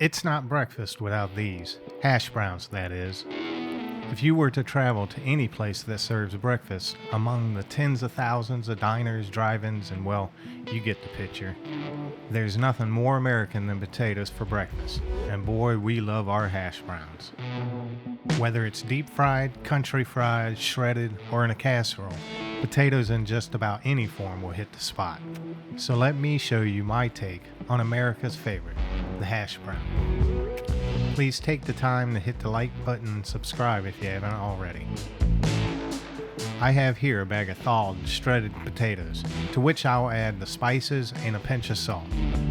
It's not breakfast without these. Hash browns, that is. If you were to travel to any place that serves breakfast, among the tens of thousands of diners, drive-ins, and well, you get the picture. There's nothing more American than potatoes for breakfast, and boy, we love our hash browns. Whether it's deep fried, country fried, shredded, or in a casserole, potatoes in just about any form will hit the spot. So let me show you my take on America's favorite, the hash brown. Please take the time to hit the like button and subscribe if you haven't already. I have here a bag of thawed, shredded potatoes, to which I'll add the spices and a pinch of salt.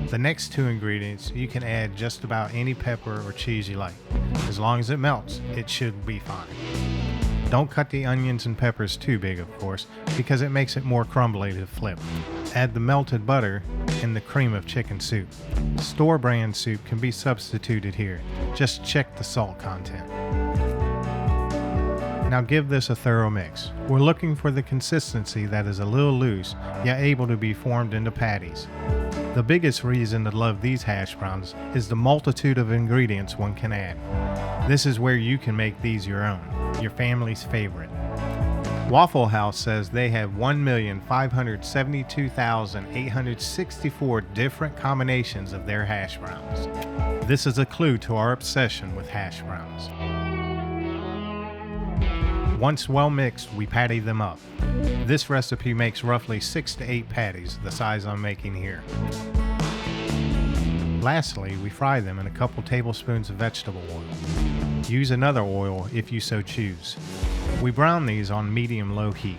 The next two ingredients, you can add just about any pepper or cheese you like. As long as it melts, it should be fine. Don't cut the onions and peppers too big, of course, because it makes it more crumbly to flip. Add the melted butter and the cream of chicken soup. Store brand soup can be substituted here. Just check the salt content. Now give this a thorough mix. We're looking for the consistency that is a little loose, yet able to be formed into patties. The biggest reason to love these hash browns is the multitude of ingredients one can add. This is where you can make these your own, your family's favorite. Waffle House says they have 1,572,864 different combinations of their hash browns. This is a clue to our obsession with hash browns. Once well mixed, we patty them up. This recipe makes roughly 6 to 8 patties, the size I'm making here. Lastly, we fry them in a couple tablespoons of vegetable oil. Use another oil if you so choose. We brown these on medium-low heat,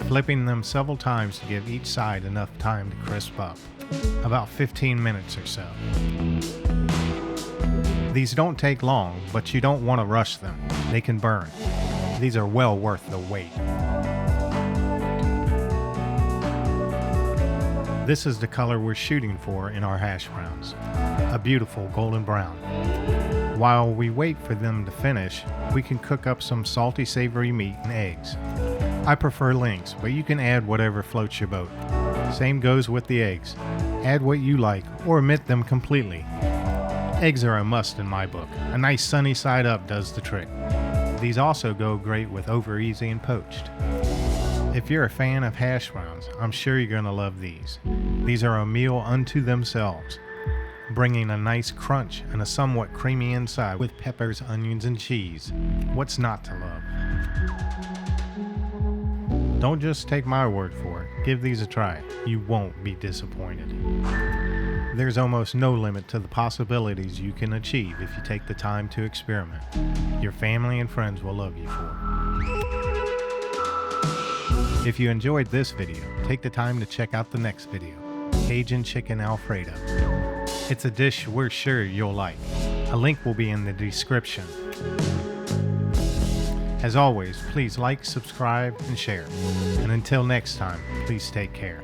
flipping them several times to give each side enough time to crisp up, about 15 minutes or so. These don't take long, but you don't want to rush them. They can burn. These are well worth the wait. This is the color we're shooting for in our hash browns, a beautiful golden brown. While we wait for them to finish, we can cook up some salty, savory meat and eggs. I prefer links, but you can add whatever floats your boat. Same goes with the eggs. Add what you like or omit them completely. Eggs are a must in my book. A nice sunny side up does the trick. These also go great with over easy and poached. If you're a fan of hash browns, I'm sure you're going to love these. These are a meal unto themselves, bringing a nice crunch and a somewhat creamy inside with peppers, onions, and cheese. What's not to love? Don't just take my word for it. Give these a try. You won't be disappointed. There's almost no limit to the possibilities you can achieve if you take the time to experiment. Your family and friends will love you for it. If you enjoyed this video, take the time to check out the next video, Cajun Chicken Alfredo. It's a dish we're sure you'll like. A link will be in the description. As always, please like, subscribe, and share. And until next time, please take care.